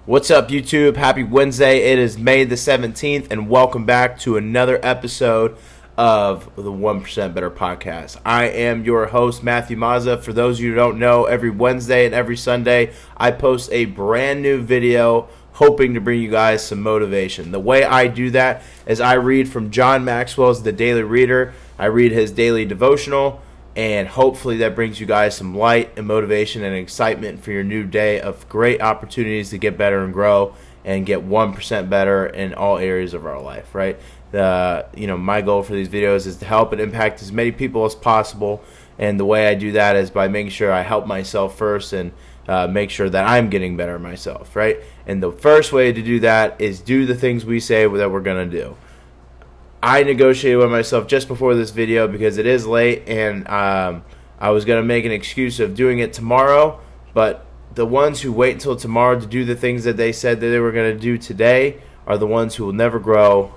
What's up, YouTube? Happy Wednesday. It is May the 17th, and welcome back to another episode of the 1% Better Podcast. I am your host, Matthew Mazza. For those of you who don't know, every Wednesday and every Sunday, I post a brand new video hoping to bring you guys some motivation. The way I do that is I read from John Maxwell's The Daily Reader. I read his daily devotional, and hopefully that brings you guys some light and motivation and excitement for your new day of great opportunities to get better and grow and get 1% better in all areas of our life, right? My goal for these videos is to help and impact as many people as possible. And the way I do that is by making sure I help myself first and make sure that I'm getting better myself, right? And the first way to do that is do the things we say that we're going to do. I negotiated with myself just before this video because it is late, and I was going to make an excuse of doing it tomorrow, but the ones who wait until tomorrow to do the things that they said that they were going to do today are the ones who will never grow,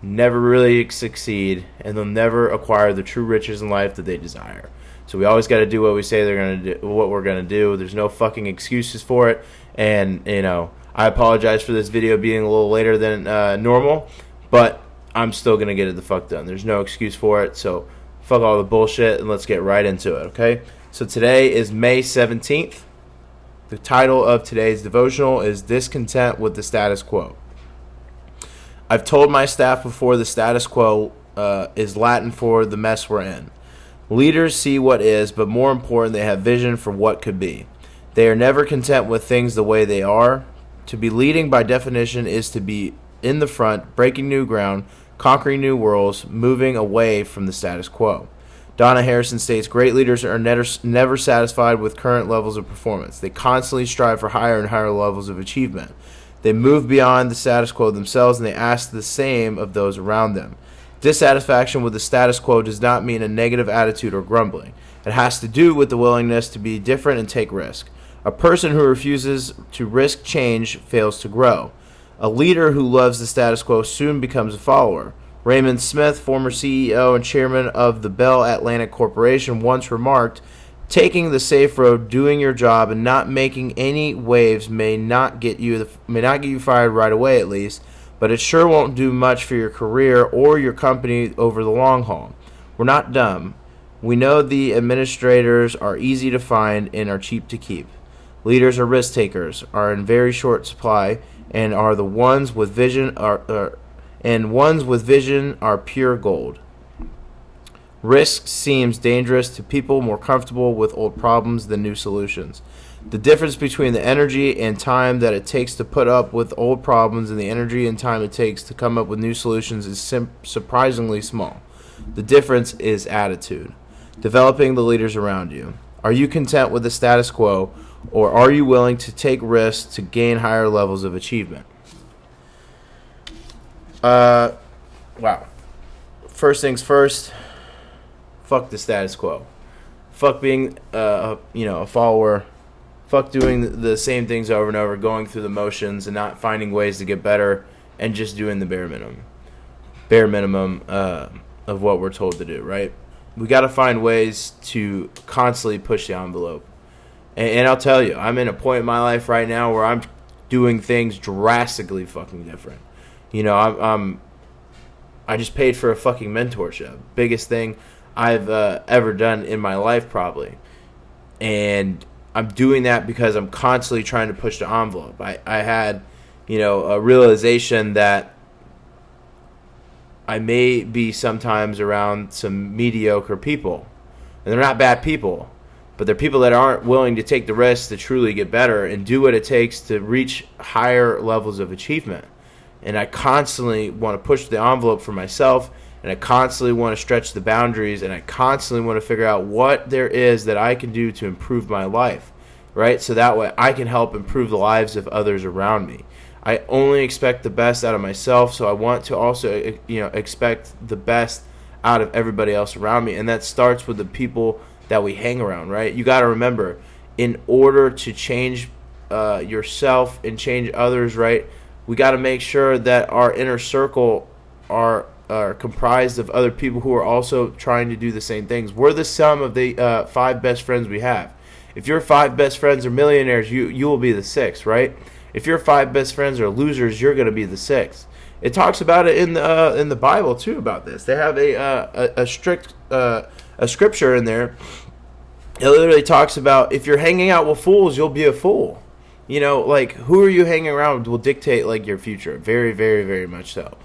never really succeed, and they'll never acquire the true riches in life that they desire. So we always got to do what we say they're going to do, what we're going to do. There's no fucking excuses for it, and I apologize for this video being a little later than normal, but I'm still going to get it the fuck done. There's no excuse for it, so fuck all the bullshit and let's get right into it, okay? So today is May 17th. The title of today's devotional is Discontent with the Status Quo. I've told my staff before the status quo is Latin for the mess we're in. Leaders see what is, but more important, they have vision for what could be. They are never content with things the way they are. To be leading by definition is to be in the front, breaking new ground, conquering new worlds, moving away from the status quo. Donna Harrison states, great leaders are never satisfied with current levels of performance. They constantly strive for higher and higher levels of achievement. They move beyond the status quo themselves, and they ask the same of those around them. Dissatisfaction with the status quo does not mean a negative attitude or grumbling. It has to do with the willingness to be different and take risk. A person who refuses to risk change fails to grow. A leader who loves the status quo soon becomes a follower. Raymond Smith, former CEO and chairman of the Bell Atlantic Corporation, once remarked, taking the safe road, doing your job, and not making any waves may not get you fired right away at least, but it sure won't do much for your career or your company over the long haul. We're not dumb. We know the administrators are easy to find and are cheap to keep. Leaders are risk takers, are in very short supply, and are the ones with vision are pure gold. Risk seems dangerous to people more comfortable with old problems than new solutions. The difference between the energy and time that it takes to put up with old problems and the energy and time it takes to come up with new solutions is surprisingly small. The difference is attitude. Developing the leaders around you. Are you content with the status quo, or are you willing to take risks to gain higher levels of achievement? Wow. First things first, fuck the status quo. Fuck being, a follower. Fuck doing the same things over and over, going through the motions and not finding ways to get better and just doing the bare minimum. Bare minimum of what we're told to do, right? We got to find ways to constantly push the envelope. And I'll tell you, I'm in a point in my life right now where I'm doing things drastically fucking different. I just paid for a fucking mentorship. Biggest thing I've ever done in my life probably. And I'm doing that because I'm constantly trying to push the envelope. I had, a realization that I may be sometimes around some mediocre people. And they're not bad people. But they're people that aren't willing to take the risks to truly get better and do what it takes to reach higher levels of achievement. And I constantly want to push the envelope for myself, and I constantly want to stretch the boundaries, and I constantly want to figure out what there is that I can do to improve my life, right? So that way I can help improve the lives of others around me. I only expect the best out of myself, so I want to also, expect the best out of everybody else around me. And that starts with the people that we hang around, right? You got to remember, in order to change yourself and change others, right, we got to make sure that our inner circle are comprised of other people who are also trying to do the same things. We're the sum of the 5 best friends we have. If your 5 best friends are millionaires, you will be the 6th, right? If your 5 best friends are losers, you're going to be the 6th. It talks about it in the Bible too about this. They have a strict a scripture in there. It literally talks about if you're hanging out with fools, you'll be a fool. You know, like, who are you hanging around with will dictate, like, your future. Very, very, very much so.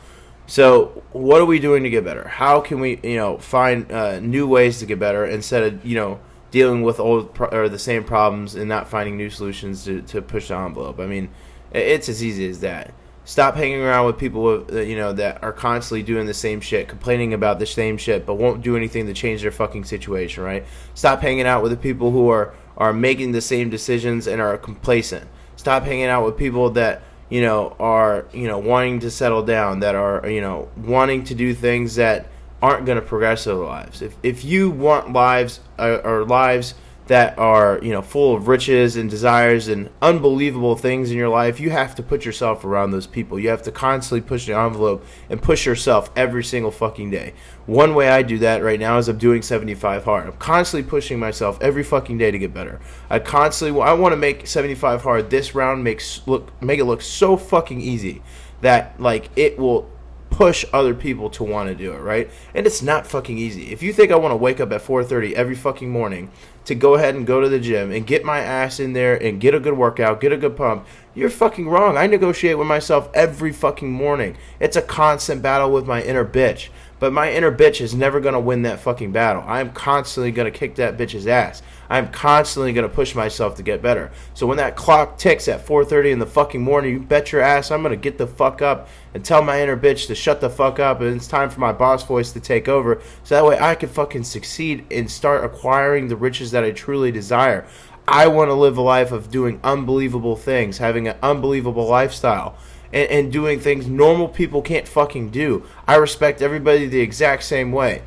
So, what are we doing to get better? How can we, find new ways to get better instead of, dealing with or the same problems and not finding new solutions to push the envelope? I mean, it's as easy as that. Stop hanging around with people, that are constantly doing the same shit, complaining about the same shit, but won't do anything to change their fucking situation, right? Stop hanging out with the people who are making the same decisions and are complacent. Stop hanging out with people that, are, wanting to settle down, that are, wanting to do things that aren't going to progress their lives. If you want lives or lives that are, full of riches and desires and unbelievable things in your life, you have to put yourself around those people. You have to constantly push the envelope and push yourself every single fucking day. One way I do that right now is I'm doing 75 hard. I'm constantly pushing myself every fucking day to get better. I want to make 75 hard this round make it look so fucking easy that, like, it will push other people to want to do it, right? And it's not fucking easy. If you think I want to wake up at 4:30 every fucking morning to go ahead and go to the gym and get my ass in there and get a good workout, get a good pump, you're fucking wrong. I negotiate with myself every fucking morning. It's a constant battle with my inner bitch. But my inner bitch is never going to win that fucking battle. I'm constantly going to kick that bitch's ass. I'm constantly going to push myself to get better. So when that clock ticks at 4:30 in the fucking morning, you bet your ass I'm going to get the fuck up and tell my inner bitch to shut the fuck up, and it's time for my boss voice to take over, so that way I can fucking succeed and start acquiring the riches that I truly desire. I want to live a life of doing unbelievable things, having an unbelievable lifestyle, and doing things normal people can't fucking do. I respect everybody the exact same way.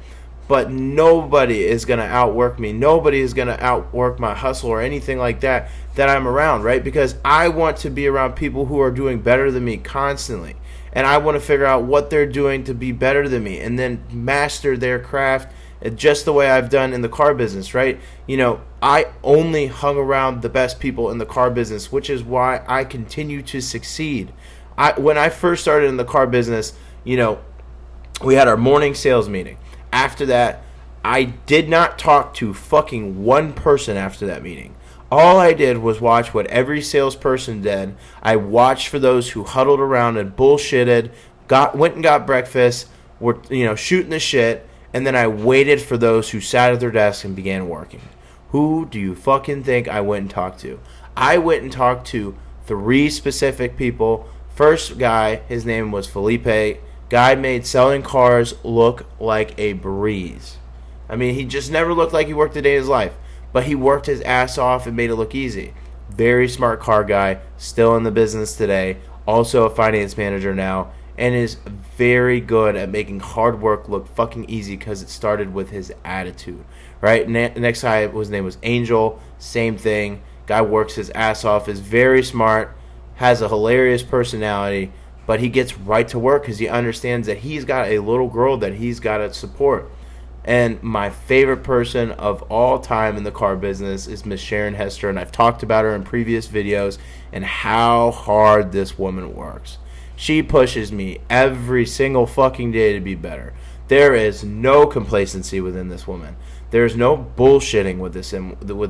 But nobody is going to outwork me. Nobody is going to outwork my hustle or anything like that I'm around, right? Because I want to be around people who are doing better than me constantly. And I want to figure out what they're doing to be better than me and then master their craft just the way I've done in the car business, right? I only hung around the best people in the car business, which is why I continue to succeed. When I first started in the car business, we had our morning sales meeting. After that, I did not talk to fucking one person after that meeting. All I did was watch what every salesperson did. I watched for those who huddled around and bullshitted, went and got breakfast, were shooting the shit, and then I waited for those who sat at their desk and began working. Who do you fucking think I went and talked to? I went and talked to 3 specific people. First guy, his name was Felipe. Guy made selling cars look like a breeze. I mean, he just never looked like he worked a day in his life. But he worked his ass off and made it look easy. Very smart car guy, still in the business today. Also a finance manager now. And is very good at making hard work look fucking easy because it started with his attitude. Right? Next guy, his name was Angel. Same thing. Guy works his ass off, is very smart, has a hilarious personality. But he gets right to work because he understands that he's got a little girl that he's got to support. And my favorite person of all time in the car business is Miss Sharon Hester. And I've talked about her in previous videos and how hard this woman works. She pushes me every single fucking day to be better. There is no complacency within this woman. There's no bullshitting with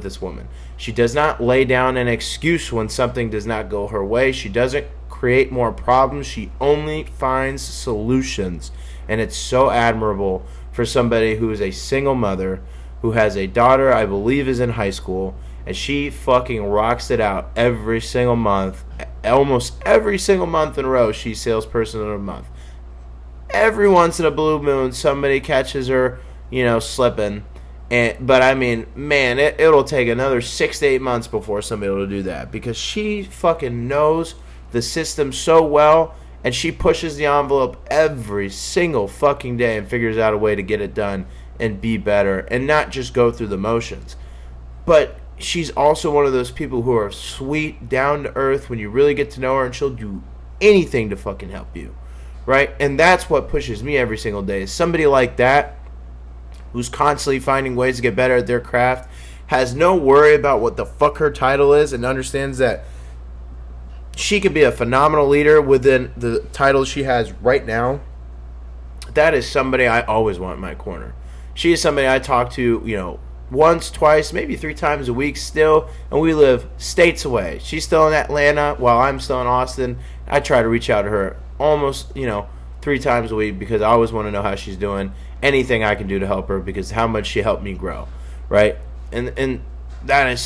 this woman. She does not lay down an excuse when something does not go her way. She doesn't create more problems. She only finds solutions. And it's so admirable for somebody who is a single mother, who has a daughter I believe is in high school, and she fucking rocks it out every single month. Almost every single month in a row, she's salesperson of the month. Every once in a blue moon, somebody catches her, slipping. But I mean, man, it'll take another 6 to 8 months before somebody will do that, because she fucking knows the system so well, and she pushes the envelope every single fucking day and figures out a way to get it done and be better and not just go through the motions. But she's also one of those people who are sweet, down to earth when you really get to know her, and she'll do anything to fucking help you, right? And that's what pushes me every single day, is somebody like that who's constantly finding ways to get better at their craft, has no worry about what the fuck her title is, and understands that she could be a phenomenal leader within the title she has right now. That is somebody I always want in my corner. She is somebody I talk to, once, twice, maybe 3 times a week still, and we live states away. She's still in Atlanta while I'm still in Austin. I try to reach out to her almost, 3 times a week because I always want to know how she's doing. Anything I can do to help her because how much she helped me grow, right? And that is,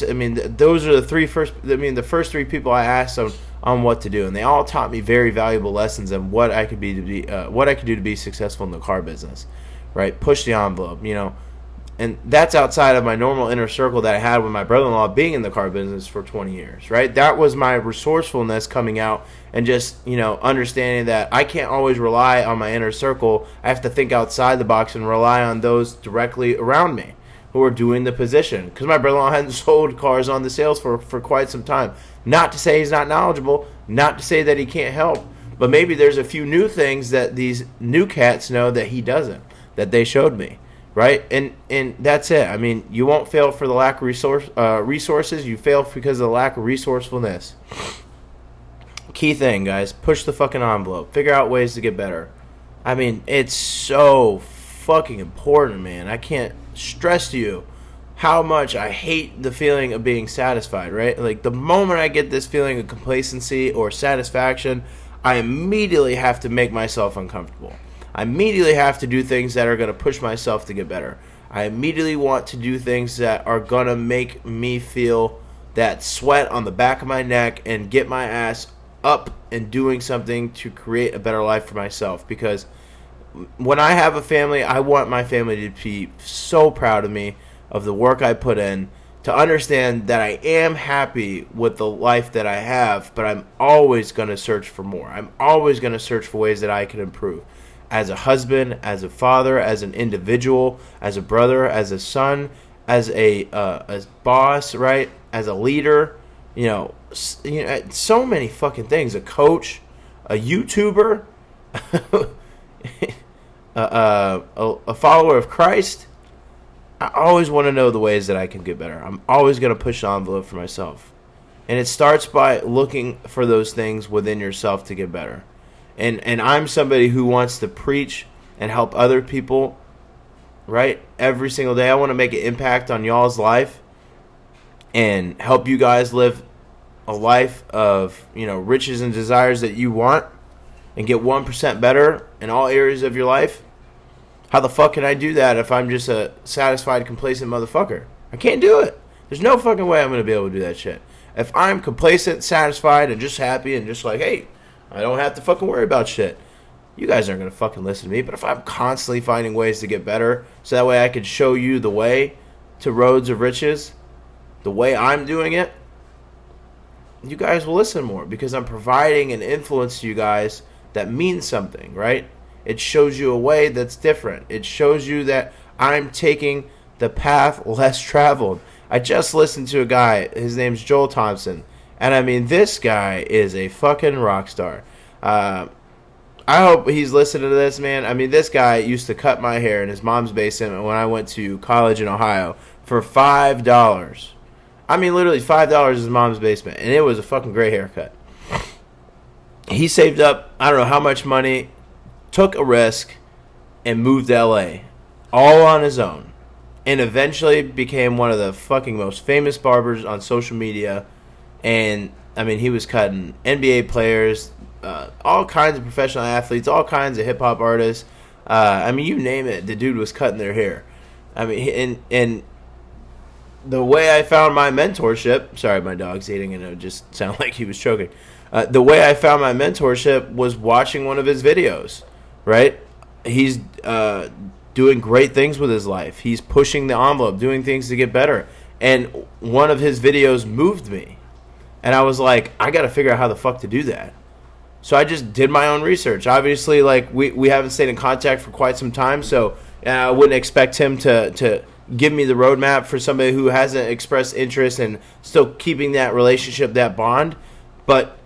those are the first 3 people I asked on what to do, and they all taught me very valuable lessons on what I could do to be successful in the car business, right? Push the envelope, and that's outside of my normal inner circle that I had with my brother-in-law being in the car business for 20 years, right? That was my resourcefulness coming out and just, understanding that I can't always rely on my inner circle. I have to think outside the box and rely on those directly around me who are doing the position. Because my brother-in-law hadn't sold cars on the sales for quite some time. Not to say he's not knowledgeable, not to say that he can't help, but maybe there's a few new things that these new cats know that he doesn't, that they showed me. Right? And that's it. You won't fail for the lack of resources. You fail because of the lack of resourcefulness. Key thing, guys. Push the fucking envelope. Figure out ways to get better. It's so fucking important, man. I can't stress to you how much I hate the feeling of being satisfied, right? Like, the moment I get this feeling of complacency or satisfaction, I immediately have to make myself uncomfortable. I immediately have to do things that are going to push myself to get better. I immediately want to do things that are going to make me feel that sweat on the back of my neck and get my ass up and doing something to create a better life for myself. Because when I have a family, I want my family to be so proud of me, of the work I put in, to understand that I am happy with the life that I have, but I'm always going to search for more. I'm always going to search for ways that I can improve. As a husband, as a father, as an individual, as a brother, as a son, as a boss, right? As a leader, so many fucking things. A coach, a YouTuber, a follower of Christ. I always want to know the ways that I can get better. I'm always going to push the envelope for myself. And it starts by looking for those things within yourself to get better. And I'm somebody who wants to preach and help other people, right? Every single day. I want to make an impact on y'all's life and help you guys live a life of, riches and desires that you want and get 1% better in all areas of your life. How the fuck can I do that if I'm just a satisfied, complacent motherfucker? I can't do it. There's no fucking way I'm going to be able to do that shit. If I'm complacent, satisfied, and just happy and just like, hey, I don't have to fucking worry about shit, you guys aren't going to fucking listen to me. But if I'm constantly finding ways to get better so that way I can show you the way to roads of riches, the way I'm doing it, you guys will listen more because I'm providing an influence to you guys that means something, right? It shows you a way that's different. It shows you that I'm taking the path less traveled. I just listened to a guy, his name's Joel Thompson, and this guy is a fucking rock star. I hope he's listening to this, man. This guy used to cut my hair in his mom's basement when I went to college in Ohio for $5. Literally $5 in his mom's basement, and it was a fucking great haircut. He saved up, I don't know how much money, took a risk, and moved to LA, all on his own, and eventually became one of the fucking most famous barbers on social media. And he was cutting NBA players, all kinds of professional athletes, all kinds of hip hop artists. You name it, the dude was cutting their hair. And the way I found my mentorship, sorry, my dog's eating and it just sounded like he was choking. The way I found my mentorship was watching one of his videos, right? He's doing great things with his life. He's pushing the envelope, doing things to get better. And one of his videos moved me. And I was like, I got to figure out how the fuck to do that. So I just did my own research. Obviously, we haven't stayed in contact for quite some time, so I wouldn't expect him to give me the roadmap for somebody who hasn't expressed interest and still keeping that relationship, that bond. But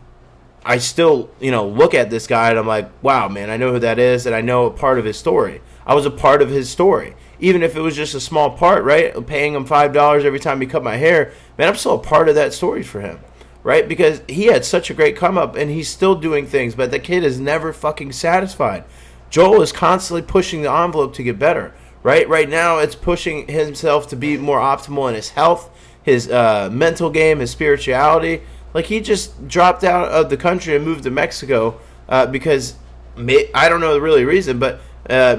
I still, look at this guy and I'm like, wow, man, I know who that is, and I know a part of his story. I was a part of his story. Even if it was just a small part, right? Paying him $5 every time he cut my hair, man, I'm still a part of that story for him. right? Because he had such a great come up and he's still doing things, but the kid is never fucking satisfied. Joel is constantly pushing the envelope to get better, right? Right now, it's pushing himself to be more optimal in his health, his mental game, his spirituality. Like, he just dropped out of the country and moved to Mexico because I don't know the really reason, but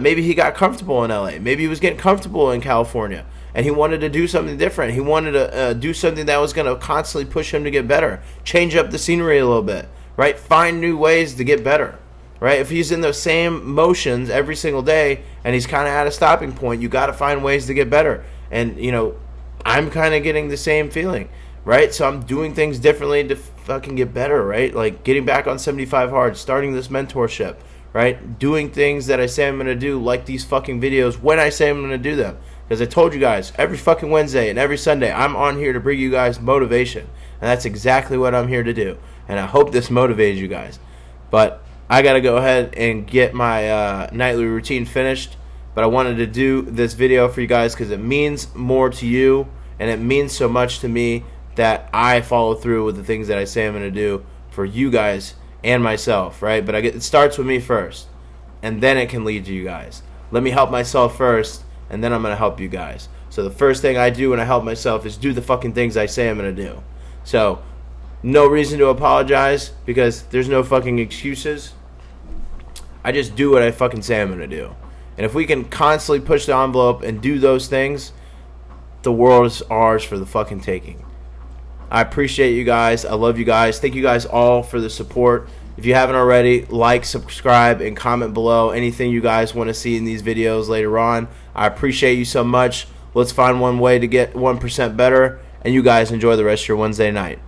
maybe he got comfortable in LA. Maybe he was getting comfortable in California, and he wanted to do something different. He wanted to do something that was going to constantly push him to get better, change up the scenery a little bit, right? Find new ways to get better, right? If he's in those same motions every single day and he's kind of at a stopping point, you got to find ways to get better. And, you know, I'm kind of getting the same feeling, right? So I'm doing things differently to fucking get better, right? Like getting back on 75 hard, starting this mentorship, right? Doing things that I say I'm going to do, like these fucking videos when I say I'm going to do them. Because I told you guys, every fucking Wednesday and every Sunday, I'm on here to bring you guys motivation. And that's exactly what I'm here to do. And I hope this motivates you guys. But I got to go ahead and get my nightly routine finished. But I wanted to do this video for you guys because it means more to you. And it means so much to me that I follow through with the things that I say I'm going to do for you guys and myself, right? But it starts with me first. And then it can lead to you guys. Let me help myself first. And then I'm going to help you guys. So the first thing I do when I help myself is do the fucking things I say I'm going to do. So no reason to apologize because there's no fucking excuses. I just do what I fucking say I'm going to do. And if we can constantly push the envelope and do those things, the world is ours for the fucking taking. I appreciate you guys. I love you guys. Thank you guys all for the support. If you haven't already, like, subscribe, and comment below anything you guys want to see in these videos later on. I appreciate you so much. Let's find one way to get 1% better, and you guys enjoy the rest of your Wednesday night.